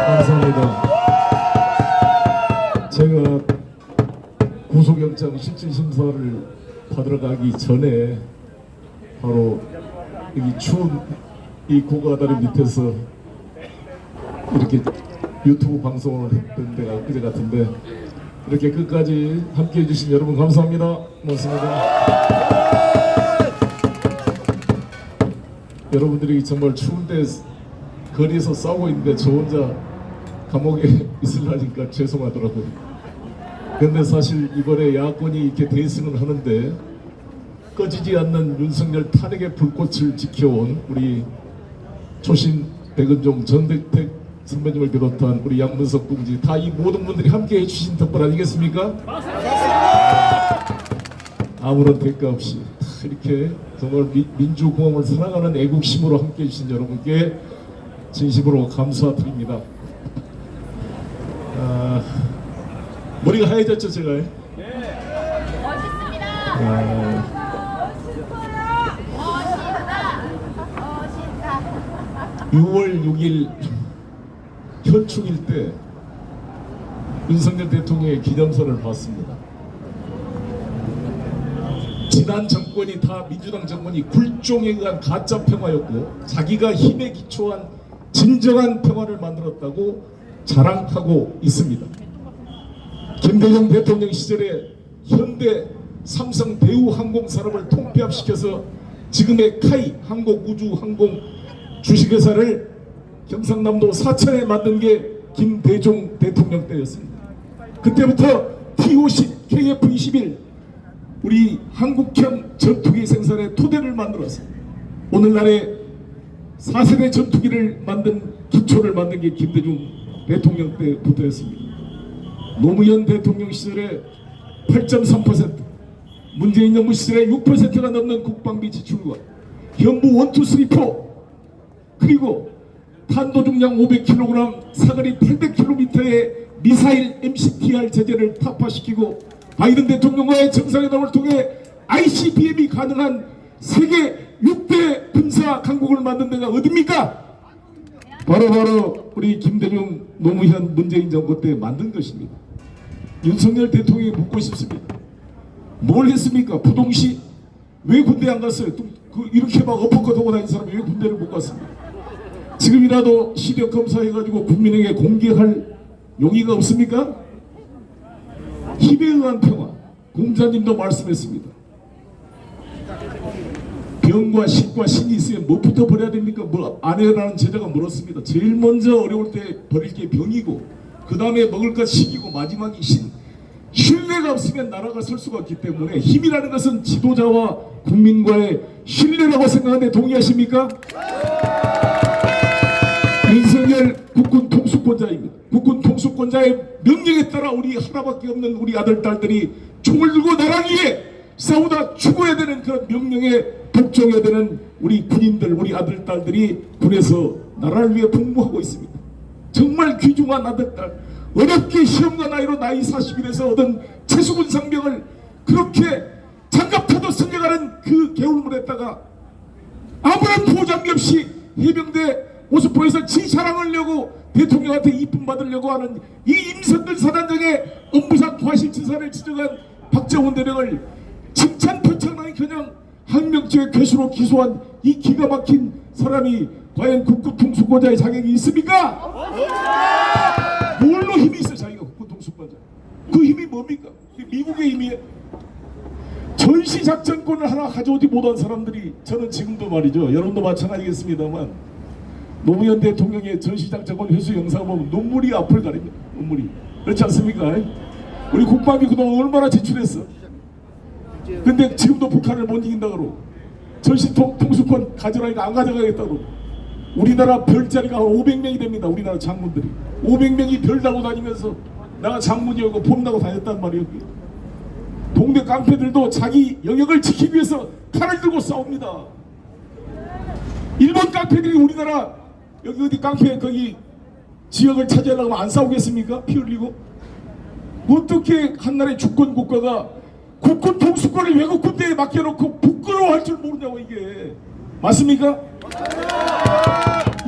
감사합니다. 제가 구속영장 실질심사를 받으러 가기 전에 바로 여기 추운 이 고가다리 밑에서 이렇게 유튜브 방송을 했던 데가 그제 같은데, 이렇게 끝까지 함께 해주신 여러분 감사합니다. 고맙습니다. 여러분들이 정말 추운데 거리에서 싸우고 있는데 저 혼자 감옥에 있으려니까 죄송하더라고요. 근데 사실 이번에 야권이 이렇게 대승을 하는데 꺼지지 않는 윤석열 탄핵의 불꽃을 지켜온 우리 초신 백은종, 전백택 선배님을 비롯한 우리 양문석 동지, 다 이 모든 분들이 함께 해주신 덕분 아니겠습니까? 아무런 대가 없이 이렇게 정말 민주공화국을 사랑하는 애국심으로 함께 해주신 여러분께 진심으로 감사드립니다. 머리가 하얘졌죠, 제가? 네. 멋있습니다. 멋있다. 6월 6일 현충일 때 윤석열 대통령의 기념선을 봤습니다. 지난 정권이 다 민주당 정권이 굴종에 의한 가짜 평화였고 자기가 힘에 기초한 진정한 평화를 만들었다고 자랑하고 있습니다. 김대중 대통령 시절에 현대 삼성 대우항공 산업을 통폐합시켜서 지금의 카이 한국우주항공 주식회사를 경상남도 사천에 만든 게 김대중 대통령 때였습니다. 그때부터 T-50, KF-21 우리 한국형 전투기 생산의 토대를 만들어서 오늘날의 4세대 전투기를 만든 기초를 만든 게 김대중 대통령 때부터였습니다. 노무현 대통령 시절에 8.3%, 문재인 정부 시절에 6%가 넘는 국방비 지출과 현무 원투3포, 그리고 탄도 중량 500kg, 사거리 800km의 미사일 MCTR 제재를 타파시키고 바이든 대통령과의 정상회담을 통해 ICBM이 가능한 세계 6대 군사 강국을 만든 데가 어딥니까? 바로 우리 김대중, 노무현, 문재인 정부 때 만든 것입니다. 윤석열 대통령이 묻고 싶습니다. 뭘 했습니까? 부동시 왜 군대 안 갔어요? 이렇게 막 엎어컷하고 다니는 사람이 왜 군대를 못 갔습니까? 지금이라도 시력 검사해가지고 국민에게 공개할 용의가 없습니까? 힘에 의한 평화, 공자님도 말씀했습니다. 병과 식과 신이 있으면 뭐부터 버려야 됩니까? 뭐 아내라는 제자가 물었습니다. 제일 먼저 어려울 때 버릴 게 병이고, 그 다음에 먹을 것 식이고, 마지막이 신. 신뢰가 없으면 나라가 설 수가 없기 때문에 힘이라는 것은 지도자와 국민과의 신뢰라고 생각하는데 동의하십니까? 윤석열 국군 통수권자입니다. 국군 통수권자의 명령에 따라 우리 하나밖에 없는 우리 아들, 딸들이 총을 들고 나라 위에 싸우다 죽어야 되는 그런 명령에 복종해야 되는 우리 군인들, 우리 아들, 딸들이 군에서 나라를 위해 복무하고 있습니다. 정말 귀중한 아들, 딸, 어렵게 시험과 나이로 나이 40일에서 얻은 최수군 상병을 그렇게 장갑차도 승려가는 그 개울물에다가 아무런 보장이 없이 해병대 오수포에서 지 자랑하려고 대통령한테 이쁨 받으려고 하는 이 임선들 사단장의 업무상 과실치사를 지적한 박정훈 대령을 칭찬 표창하니 그냥 항명죄 괴수로 기소한 이 기가 막힌 사람이 과연 국군 통수권자의 자격이 있습니까? 뭘로 힘이 있어 자기가 국군 통수권자? 그 힘이 뭡니까? 미국의 힘이에요. 전시작전권을 하나 가져오지 못한 사람들이, 저는 지금도 말이죠, 여러분도 마찬가지겠습니다만 노무현 대통령의 전시작전권 회수 영상을 보면 눈물이 앞을 가립니다. 눈물이. 그렇지 않습니까? 우리 국방비 그동안 얼마나 지출했어. 근데 지금도 북한을 못 이긴다고 전시 통수권 가져라니까 안 가져가겠다고. 우리나라 별자리가 500명이 됩니다. 우리나라 장군들이 500명이 별 달고 다니면서 내가 장군이었고 폼나고 다녔단 말이에요. 동네 깡패들도 자기 영역을 지키기 위해서 칼을 들고 싸웁니다. 일본 깡패들이 우리나라 여기 어디 깡패 거기 지역을 차지하려고 하면 안 싸우겠습니까? 피 흘리고. 어떻게 한 나라의 주권 국가가 국군 통수권을 외국 군대에 맡겨놓고 부끄러워할 줄 모르냐고 이게. 맞습니까?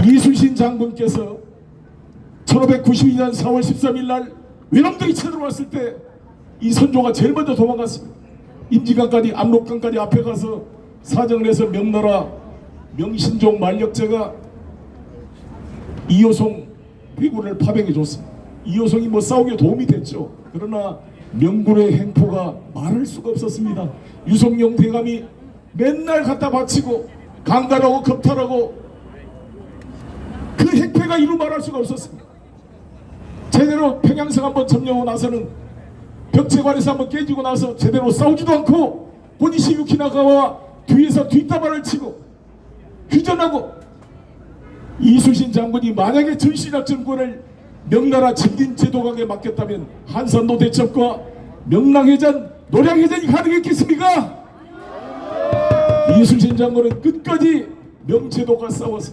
이순신 장군께서 1592년 4월 13일 날 외놈들이 쳐들어왔을 때 이 선조가 제일 먼저 도망갔습니다. 임지강까지 압록강까지 앞에 가서 사정을 해서 명나라 명신종 만력제가 이효송 회군을 파병해 줬습니다. 이효송이 뭐 싸우기에 도움이 됐죠. 그러나 명군의 행포가 말할 수가 없었습니다. 유성룡 대감이 맨날 갖다 바치고 강간하고 겁탈하고 그 행패가 이루 말할 수가 없었습니다. 제대로 평양성 한번 점령하고 나서는 벽체관에서 한번 깨지고 나서 제대로 싸우지도 않고 고니시 유키나가와 뒤에서 뒷담화를 치고 휴전하고 이순신 장군이 만약에 전시작전권을 명나라 진gin제도각에 맡겼다면 한산도 대첩과 명랑해전, 노량해전이 가능했겠습니까? 이순신 장군은 끝까지 명제도가 싸워서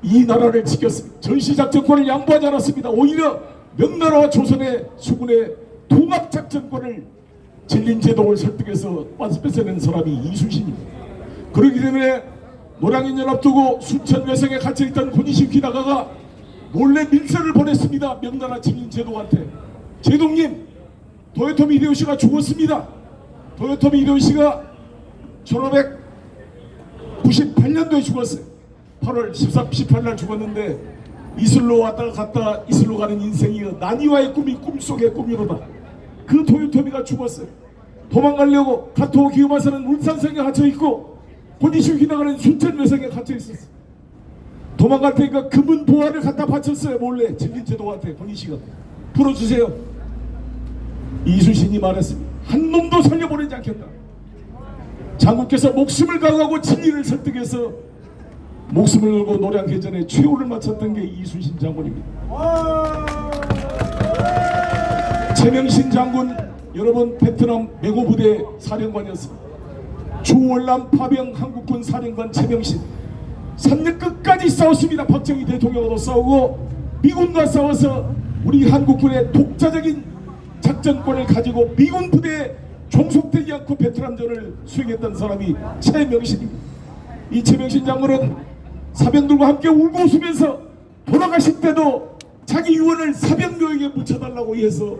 이 나라를 지켰습니다. 전시작전권을 양보하지 않았습니다. 오히려 명나라와 조선의 수군의 통합작전권을 진린제독을 설득해서 뺏어낸 사람이 이순신입니다. 그렇기 때문에 노량인연 앞두고 순천 외성에 갇혀있던 고니시 유키나가가 몰래 밀서를 보냈습니다. 명나라 진린제독한테. 제독님, 도요토미 히데요시가 죽었습니다. 도요토미 히데요시가 1598년도에 죽었어요. 8월 18날 죽었는데 이슬로 왔다가 갔다 이슬로 가는 인생이 난이와의 꿈이 꿈속의 꿈이로다. 그 도요토미가 죽었어요. 도망가려고 가토 기요마사는 울산성에 갇혀있고 고니시 유키나가는 순천외성에 갇혀있었어요. 도망갈 테니까 금은 보화를 갖다 바쳤어요. 몰래 진린제독한테. 고니시가 풀어주세요. 이순신이 말했습니다. 한 놈도 살려보내지 않겠다. 장군께서 목숨을 강하고 진리를 설득해서 목숨을 걸고 노량해전에 최후를 마쳤던 게 이순신 장군입니다. 최명신 장군, 여러분 베트남 메고부대 사령관이었습니다. 주월남 파병 한국군 사령관 최명신 3년 끝까지 싸웠습니다. 박정희 대통령과도 싸우고 미군과 싸워서 우리 한국군의 독자적인 작전권을 가지고 미군 부대에 종속되지 않고 베트남전을 수행했던 사람이 최명신입니다. 이 최명신 장군은 사병들과 함께 울고 웃으면서 돌아가실 때도 자기 유언을 사병묘에게 묻혀달라고 해서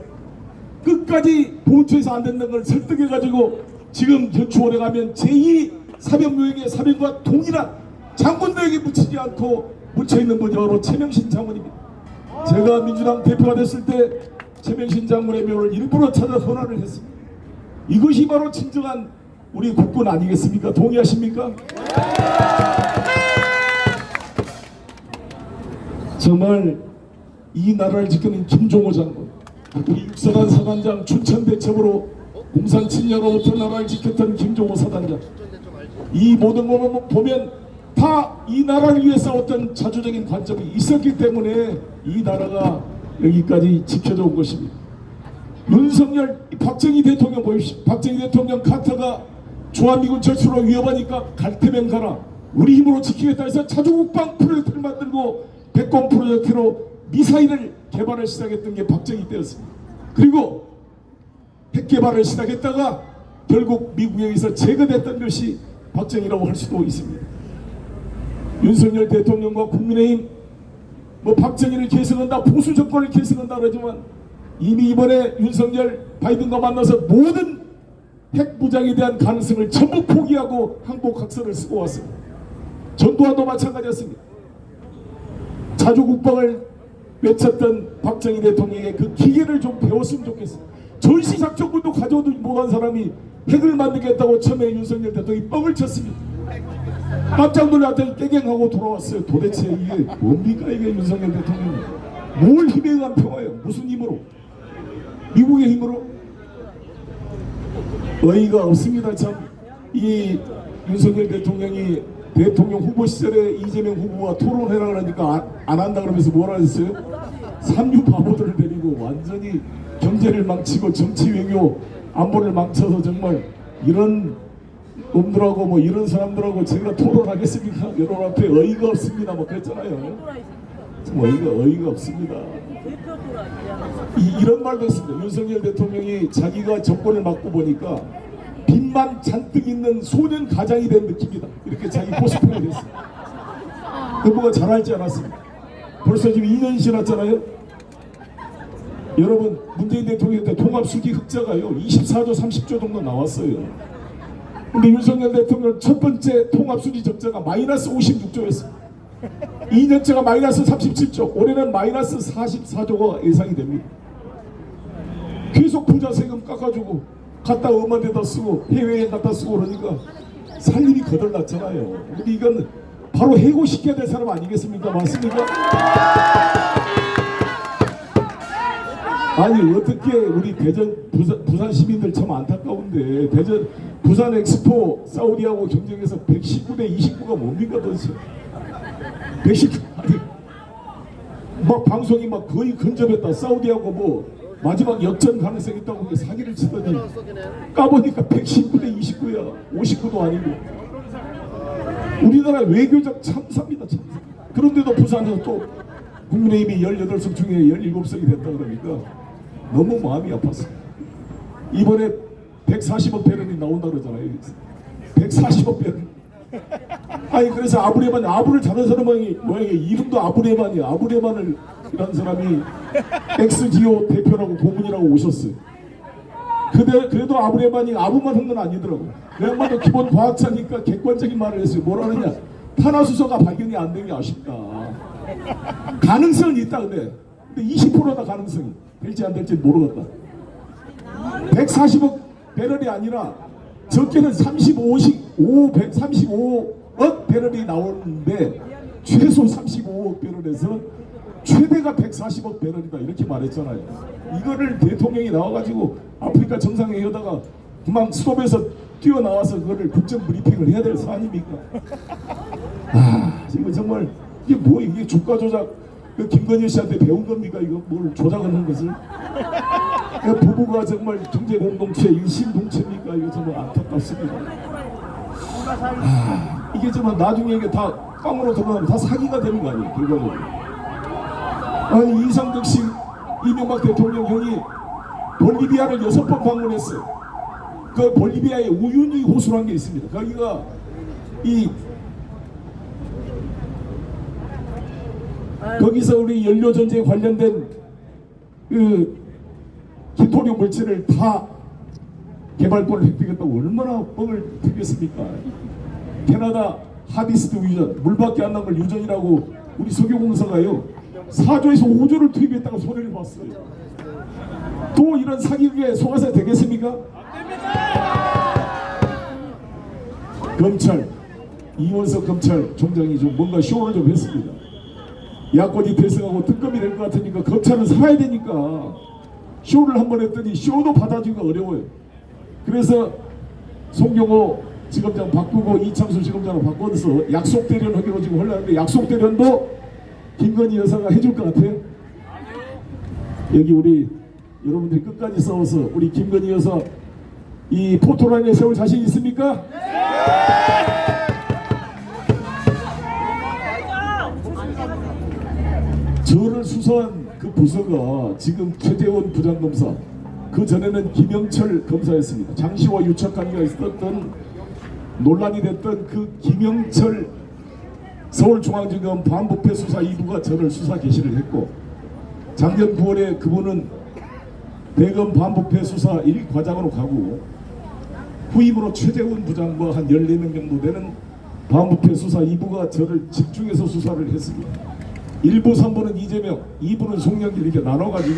끝까지 본처에서 안 된다는 걸 설득해가지고 지금 현추원에 가면 제2 사병묘에게 사병과 동일한 장군들에게 묻히지 않고 묻혀있는 분이 바로 최명신 장군입니다. 제가 민주당 대표가 됐을 때 최명신 장군의 묘를 일부러 찾아 헌화를 했습니다. 이것이 바로 진정한 우리 국군 아니겠습니까? 동의하십니까? 정말 이 나라를 지키는 김종호 장군, 우리 육사단 사단장 춘천대첩으로 공산 침략으로부터 나라를 지켰던 김종호 사단장, 이 모든 것을 보면 다 이 나라를 위해 싸웠던 자주적인 관점이 있었기 때문에 이 나라가 여기까지 지켜져 온 것입니다. 윤석열, 박정희 대통령 보십시오. 박정희 대통령 카터가 주한미군 철수로 위협하니까 갈 테면 가라, 우리 힘으로 지키겠다 해서 자주국방 프로젝트를 만들고 백곰 프로젝트로 미사일을 개발을 시작했던 게 박정희 때였습니다. 그리고 핵 개발을 시작했다가 결국 미국에 의해서 제거됐던 것이 박정희라고 할 수도 있습니다. 윤석열 대통령과 국민의힘 뭐 박정희를 계승한다, 보수 정권을 계승한다 그러지만 이미 이번에 윤석열 바이든과 만나서 모든 핵 무장에 대한 가능성을 전부 포기하고 항복학서를 쓰고 왔습니다. 전두환도 마찬가지였습니다. 자주국방을 외쳤던 박정희 대통령의 그 기계를 좀 배웠으면 좋겠습니다. 전시작전군도 가져오도 못한 사람이 핵을 만들겠다고 처음에 윤석열 대통령이 뻥을 쳤습니다. 깜짝 놀랐더니 깨갱하고 돌아왔어요. 도대체 이게 뭡니까 이게 윤석열 대통령이. 뭘 힘에 의한 평화예요? 무슨 힘으로? 미국의 힘으로? 어이가 없습니다. 참 이 윤석열 대통령이 대통령 후보 시절에 이재명 후보와 토론해라 그러니까 안 한다 그러면서 뭐라 했어요? 삼류 바보들을 데리고 완전히 경제를 망치고 정치 외교 안보를 망쳐서 정말 이런 놈들하고 뭐 이런 사람들하고 제가 토론하겠습니까? 여러분 앞에 어이가 없습니다. 뭐 그랬잖아요. 참 어이가 없습니다. 이런 말도 했습니다. 윤석열 대통령이 자기가 정권을 맡고 보니까 빚만 잔뜩 있는 소년 가장이 된 느낌이다. 이렇게 자기 포스팅을 했어요. 그거가 잘알지 않았습니다. 벌써 지금 2년이 지났잖아요. 여러분, 문재인 대통령 때 통합수지 흑자가요 24조 30조 정도 나왔어요. 근데 윤석열 대통령 첫 번째 통합수지 적자가 마이너스 56조였어요. 2년째가 마이너스 37조, 올해는 마이너스 44조가 예상이 됩니다. 계속 부자 세금 깎아주고 갖다 엄한 데다 쓰고 해외에 갖다 쓰고 그러니까 살림이 거덜났잖아요. 근데 이건 바로 해고시켜야 될 사람 아니겠습니까? 맞습니까? 아니 어떻게 우리 대전 부산 시민들 참 안타까운데 대전 부산 엑스포 사우디하고 경쟁해서 119대 29가 뭡니까 도대체? 119 아니 막 방송이 막 거의 근접했다. 사우디하고 뭐 마지막 역전 가능성이 있다고 사기를 치더니 까보니까 119대 29야. 59도 아니고. 우리나라 외교적 참사입니다. 참사. 그런데도 부산에서 또 국민의힘이 18석 중에 17석이 됐다 그러니까 너무 마음이 아팠어요. 이번에 140억 배런이 나온다 그러잖아요. 140억 배런. 아니 그래서 아브레만, 아부를 잘하는 사람이 모양이 이름도 아브레만이야. 아브레만을 이런 사람이 엑스지오 대표라고 고문이라고 오셨어요. 그래도 아브레만이 아부만 한 건 아니더라고. 그 양반도 기본 과학자니까 객관적인 말을 했어요. 뭐라 그러냐, 탄화수소가 발견이 안 된 게 아쉽다. 가능성은 있다. 근데 20%다 가능성이. 될지 안 될지 모르겠다. 140억 배럴이 아니라 적게는 35억 배럴이 나오는데 최소 35억 배럴에서 최대가 140억 배럴이다 이렇게 말했잖아요. 이거를 대통령이 나와가지고 아프리카 정상회의하다가 그만 스톱에서 뛰어나와서 그거를 국정 브리핑을 해야 될 사안입니까? 아 지금 정말 이게 뭐 이게 주가 조작 그 김건희 씨한테 배운 겁니까? 이거 뭘 조작하는 것을? 그 부부가 정말 경제 공동체 일심동체입니까? 이거 정말 안타깝습니다. 아, 이게 정말 나중에 이게 다 깡으로 들어가면 다 사기가 되는 거 아니에요? 결과적으로. 아니 이상득 씨, 이명박 대통령 형이 볼리비아를 6번 방문했어요. 그 볼리비아에 우유니 호수라는 게 있습니다. 거기가 거기서 우리 연료 전지에 관련된 그 기토리움 물질을 다 개발권을 획득했다고 얼마나 뻥을 튀겼습니까? 캐나다 하비스트 유전, 물밖에 안 난 걸 유전이라고 우리 석유공사가요 4조에서 5조를 투입했다고 소리를 봤어요. 또 이런 사기극에 속아서 되겠습니까? 검찰, 이원석 검찰총장이 좀 뭔가 쇼를 좀 했습니다. 야권이 대승하고 특검이 될 것 같으니까 검찰은 살아야 되니까 쇼를 한번 했더니 쇼도 받아주기가 어려워요. 그래서 송경호 지검장 바꾸고 이창수 지검장으로 바꿔서 약속 대련 하기로 지금 하려는데 약속 대련도 김건희 여사가 해줄 것 같아요. 여기 우리 여러분들이 끝까지 싸워서 우리 김건희 여사 이 포토라인에 세울 자신 있습니까? 저를 수사한 그 부서가 지금 최재원 부장검사, 그 전에는 김영철 검사였습니다. 장시와 유착관계가 있었던 논란이 됐던 그 김영철 서울중앙지검 반부패 수사 2부가 저를 수사 개시를 했고, 작년 9월에 그분은 대검 반부패 수사 1과장으로 가고 후임으로 최재훈 부장과 한 14명 정도 되는 반부패 수사 2부가 저를 집중해서 수사를 했습니다. 1부 3부는 이재명, 2부는 송영길 이렇게 나눠가지고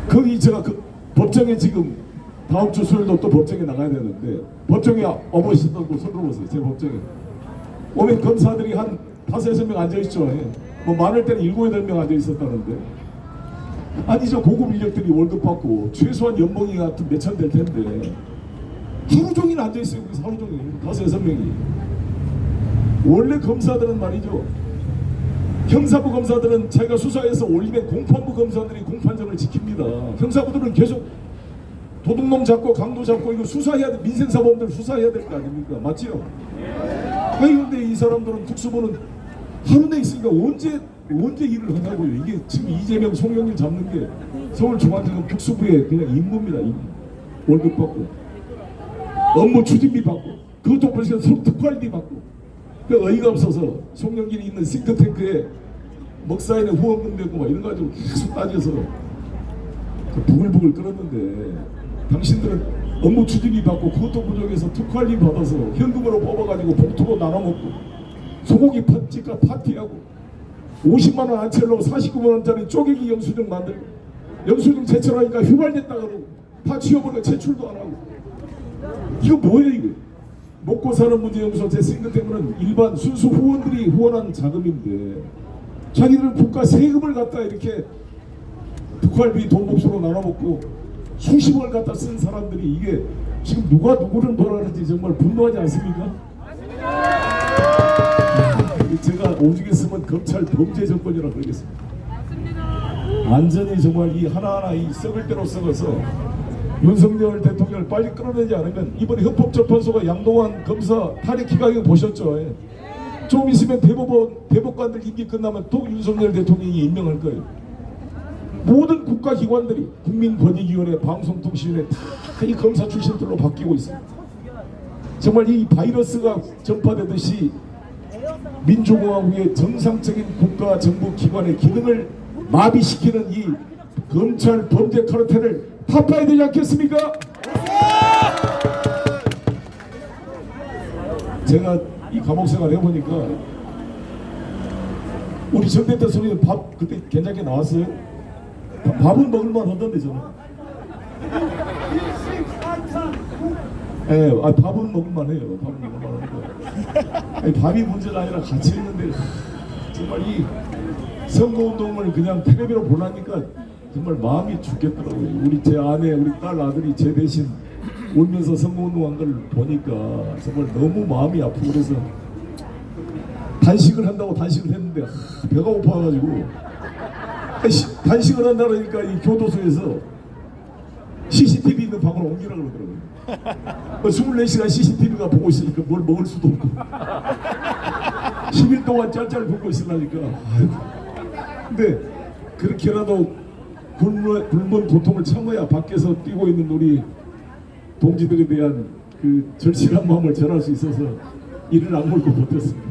거기 제가 그 법정에 지금 다음 주 수요일도 또 법정에 나가야 되는데 법정에 어머니시다고 손 들어보세요. 제 법정에 오면 검사들이 한 5-6명 앉아있죠. 뭐 많을 때는 7-8명 앉아있었다는데 아니 저 고급 인력들이 월급 받고 최소한 연봉이 같은 몇천 될 텐데 하루 종일 앉아있어요. 거기서 하루 종일 5-6명이. 원래 검사들은 말이죠, 형사부 검사들은 자기가 수사해서 올리면 공판부 검사들이 공판정을 지킵니다. 형사부들은 계속 도둑놈 잡고 강도 잡고 이거 수사해야 돼. 민생사범들 수사해야 될 거 아닙니까? 맞지요? 아니 근데 이 사람들은 특수부는 하루 내 있으니까 언제 언제 일을 하냐고요. 이게 지금 이재명, 송영길 잡는 게 서울중앙지검 특수부의 그냥 임무입니다. 임무. 월급 받고 업무 추진비 받고 그것도 벌써 특활비 받고 그 어이가 없어서 송영길이 있는 싱크탱크에 먹사인에 후원금 내고 막 이런 거 가지고 계속 따져서 그 부글부글 끓었는데 당신들은 업무 추진비 받고 그것도 부족해서 특활비 받아서 현금으로 뽑아가지고 봉투로 나눠먹고 소고기 집값 파티하고 50만 원 안 채려고 49만 원짜리 쪼개기 영수증 만들고 영수증 제출하니까 휘발됐다 그러고 다 지워버리고 제출도 안 하고 이거 뭐예요 이거. 먹고 사는 문제연구소 제 싱크탱크는 일반 순수 후원들이 후원한 자금인데 자기들은 국가 세금을 갖다 이렇게 특활비 돈 몫으로 나눠먹고 수십억을 갖다 쓴 사람들이 이게 지금 누가 누구를 뭐라 하는지 정말 분노하지 않습니까? 제가 오죽 했으면 검찰 범죄 정권이라고 그러겠습니다. 완전히 정말 이 하나하나 이 썩을 대로 썩어서 윤석열 대통령을 빨리 끌어내지 않으면 이번에 헌법재판소가 양동완 검사 탄핵 기각이거 보셨죠? 예. 좀 있으면 대법관들 임기 끝나면 또 윤석열 대통령이 임명할 거예요. 모든 국가기관들이 국민권익위원회, 방송통신위원회 다 이 검사 출신들로 바뀌고 있습니다. 정말 이 바이러스가 전파되듯이 민주공화국의 정상적인 국가 정부 기관의 기능을 마비시키는 이 검찰 범죄 카르텔을 타파해야 되지 않겠습니까? 제가 이 감옥 생활 해보니까 우리 정대태 선생님 밥 그때 괜찮게 나왔어요? 밥은 먹을만 하던데 저는. 예, 밥은 먹을만 해요. 밥은 먹을만 하는데 밥이 문제가 아니라 같이 있는데 정말 이 선거운동을 그냥 텔레비로 보라니까 정말 마음이 죽겠더라고요. 우리 제 아내, 우리 딸 아들이 제 대신 울면서 선거운동한 걸 보니까 정말 너무 마음이 아프고 그래서 단식을 한다고 단식을 했는데 배가 고파가지고 단식을 한다 그러니까 이 교도소에서 CCTV 있는 방으로 옮기라고 그러더라고요. 24시간 CCTV가 보고 있으니까 뭘 먹을 수도 없고 10일 동안 짤짤 굶고 있으려니까 근데 그렇게라도 굶은 고통을 참아야 밖에서 뛰고 있는 우리 동지들에 대한 그 절실한 마음을 전할 수 있어서 이를 악물고 버텼습니다.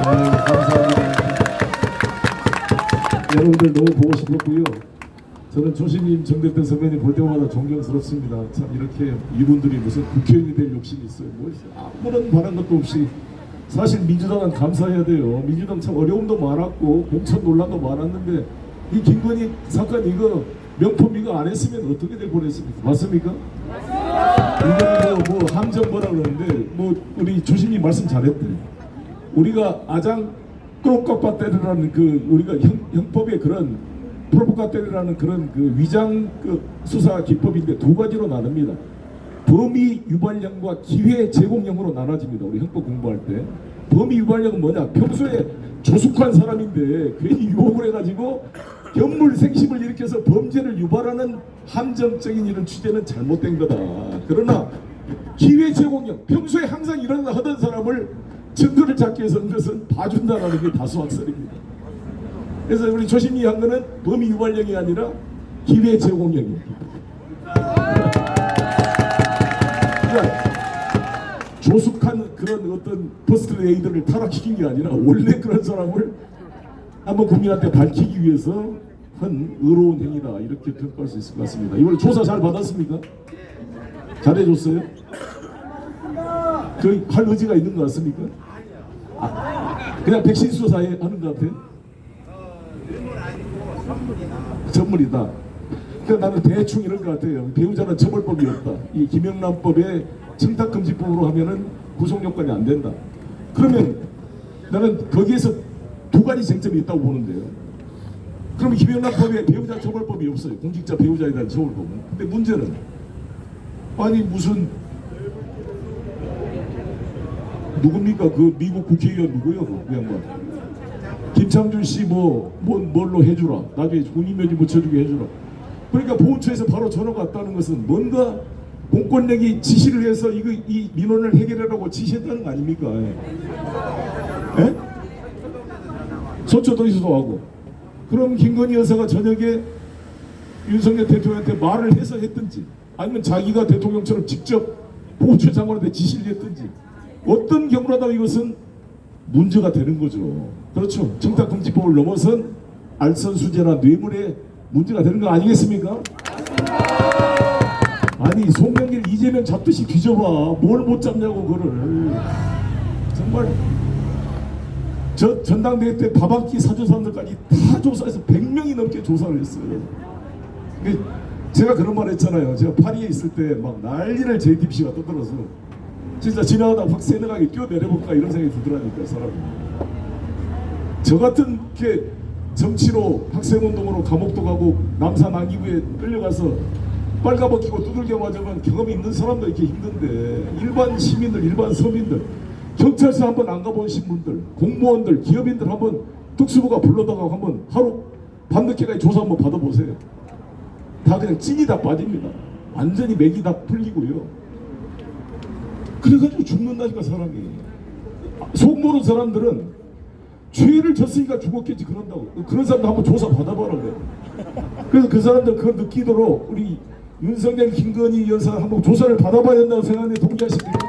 감사합니다. 여러분들 너무 보고 싶었고요. 저는 조신님, 정대태 선배님 볼 때마다 존경스럽습니다. 참 이렇게 이분들이 무슨 국회의원이 될 욕심이 있어요. 뭐 아무런 바란 것도 없이 사실 민주당은 감사해야 돼요. 민주당 참 어려움도 많았고 공천 논란도 많았는데 이 김건희 사건 이거 명품 이거 안 했으면 어떻게 될 뻔했습니까? 맞습니까? 이거 뭐 함정 뭐라 그러는데 뭐 우리 조신님 말씀 잘했대. 우리가 아장 프로파간다라는 그 우리가 형법의 그런 프로파간다라는 그런 그 위장 그 수사 기법인데 두 가지로 나눕니다. 범위 유발령과 기회 제공령으로 나눠집니다. 우리 형법 공부할 때 범위 유발령은 뭐냐? 평소에 조숙한 사람인데 괜히 유혹을 해가지고 견물생심을 일으켜서 범죄를 유발하는 함정적인 이런 취재는 잘못된 거다. 그러나 기회 제공령, 평소에 항상 이런 하던 사람을 증거를 찾기 위해서 그것은 봐준다라는 게 다수학설입니다. 그래서 우리 조심히 한 거는 범위 유발령이 아니라 기회 제공령입니다. 조숙한 그런 어떤 퍼스트 레이더를 타락시킨 게 아니라 원래 그런 사람을 한번 국민한테 밝히기 위해서 한 의로운 행위다 이렇게 평가할 수 있을 것 같습니다. 이번에 조사 잘 받았습니까? 잘해줬어요? 그 할 의지가 있는 것 같습니까? 그냥 백신 수사에 하는 것 같아요? 전문이다. 그러니까 나는 대충 이럴 것 같아요. 배우자는 처벌법이 없다. 이 김영란법에 청탁금지법으로 하면은 구속요건이 안 된다. 그러면 나는 거기에서 두 가지 쟁점이 있다고 보는데요. 그러면 김영란법에 배우자 처벌법이 없어요. 공직자 배우자에 대한 처벌법은. 근데 문제는 아니 무슨 누굽니까? 그 미국 국회의원 누구요? 그 양반. 김창준 씨 뭘로 해주라. 나중에 군인면제 붙여주게 해주라. 그러니까 보훈처에서 바로 전화가 왔다는 것은 뭔가 공권력이 지시를 해서 이 민원을 해결하라고 지시했다는 거 아닙니까? 예? 서초동에서도 하고. 그럼 김건희 여사가 저녁에 윤석열 대통령한테 말을 해서 했든지 아니면 자기가 대통령처럼 직접 보훈처장관한테 지시를 했든지 어떤 경우라도 이것은 문제가 되는 거죠. 그렇죠. 청탁금지법을 넘어선 알선수재나 뇌물에 문제가 되는 거 아니겠습니까? 아니 송영길 이재명 잡듯이 뒤져봐. 뭘 못 잡냐고 그거를. 정말 저 전당대회 때 밥 한 끼 사준 사람들까지 다 조사해서 100명이 넘게 조사를 했어요. 근데 제가 그런 말 했잖아요. 제가 파리에 있을 때 막 난리를 JTBC가 떠들어서 진짜 지나가다 확 세뇌하게 뛰어내려볼까 이런 생각이 들더라니까 사람이. 저 같은 게 정치로 학생운동으로 감옥도 가고 남산 안기부에 끌려가서 빨가벗기고 두들겨 맞으면 경험이 있는 사람도 이렇게 힘든데 일반 시민들, 일반 서민들, 경찰서 한번 안 가보신 분들, 공무원들, 기업인들 한번 특수부가 불러다가 한번 하루 밤늦게까지 조사 한번 받아보세요. 다 그냥 찐이 다 빠집니다. 완전히 맥이 다 풀리고요. 그래가지고 죽는다니까 사람이. 속 모르는 사람들은 죄를 졌으니까 죽었겠지 그런다고. 그런 사람들 한번 조사 받아봐라 그래. 그래서 그 사람들 그거 느끼도록 우리 윤석열, 김건희 여사 한번 조사를 받아봐야 된다고 생각하는데 동의하십니까?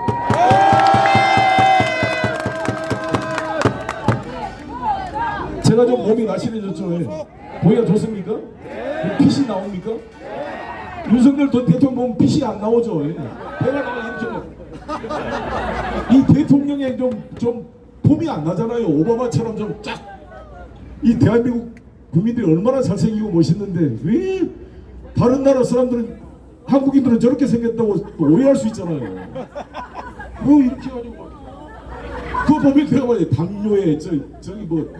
제가 좀 몸이 날씬해졌죠. 보기가 좋습니까? 핏이 나옵니까? 윤석열 대통령 보면 핏이 안 나오죠. 배가 나와 이렇게. 이 대통령의 좀 폼이 안 나잖아요. 오바마처럼 좀 쫙. 이 대한민국 국민들이 얼마나 잘생기고 멋있는데 왜 다른 나라 사람들은 한국인들은 저렇게 생겼다고 오해할 수 있잖아요. 뭐 이렇게 가지고 그거 보면 내가 말이야 당뇨에 저기 뭐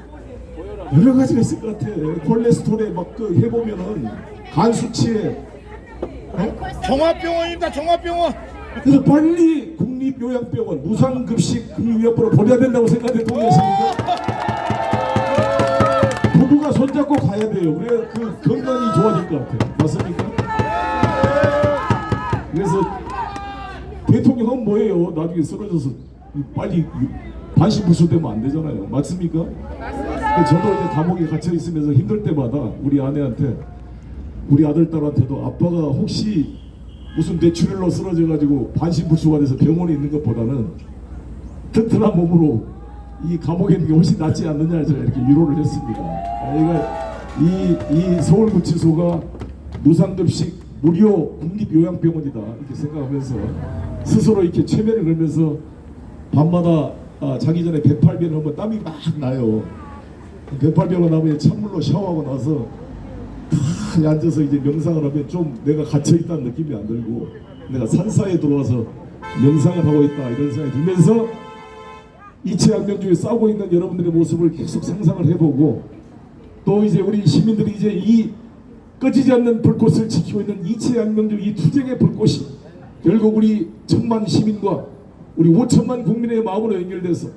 여러 가지가 있을 것 같아. 콜레스테롤에 막 그 해보면은 간 수치에 종합병원입니다. 종합병원. 그래서 빨리 국립요양병원 무상급식 국립요양병원을 보내야 된다고 생각하는데 동의하십니까? 부부가 손잡고 가야 돼요. 그래야 그 건강이 좋아질 것 같아요. 맞습니까? 그래서 대통령은 뭐예요? 나중에 쓰러져서 빨리 반신불수되면 안 되잖아요. 맞습니까? 저도 이제 감옥에 갇혀 있으면서 힘들 때마다 우리 아내한테 우리 아들 딸한테도 아빠가 혹시 무슨 뇌출혈로 쓰러져가지고 반신불수가 돼서 병원에 있는 것보다는 튼튼한 몸으로 이 감옥에 있는 게 훨씬 낫지 않느냐 제가 이렇게 위로를 했습니다. 그러니까 이 서울구치소가 무상급식 무료 국립요양병원이다 이렇게 생각하면서 스스로 이렇게 최면을 걸면서 밤마다 자기 전에 108배를 하면 땀이 막 나요. 108배가 나면 찬물로 샤워하고 나서 다 앉아서 이제 명상을 하면 좀 내가 갇혀있다는 느낌이 안 들고 내가 산사에 들어와서 명상을 하고 있다 이런 생각이 들면서 이채양명주에 싸우고 있는 여러분들의 모습을 계속 상상을 해보고 또 이제 우리 시민들이 이제 이 꺼지지 않는 불꽃을 지키고 있는 이채양명주 이 투쟁의 불꽃이 결국 우리 1,000만 시민과 우리 5천만 국민의 마음으로 연결돼서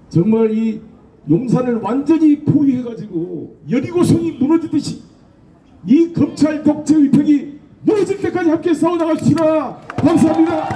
정말 이 용산을 완전히 포위해가지고 여리고성이 무너지듯이 이 검찰 독재 위력이 무너질 때까지 함께 싸워나갑시다. 감사합니다.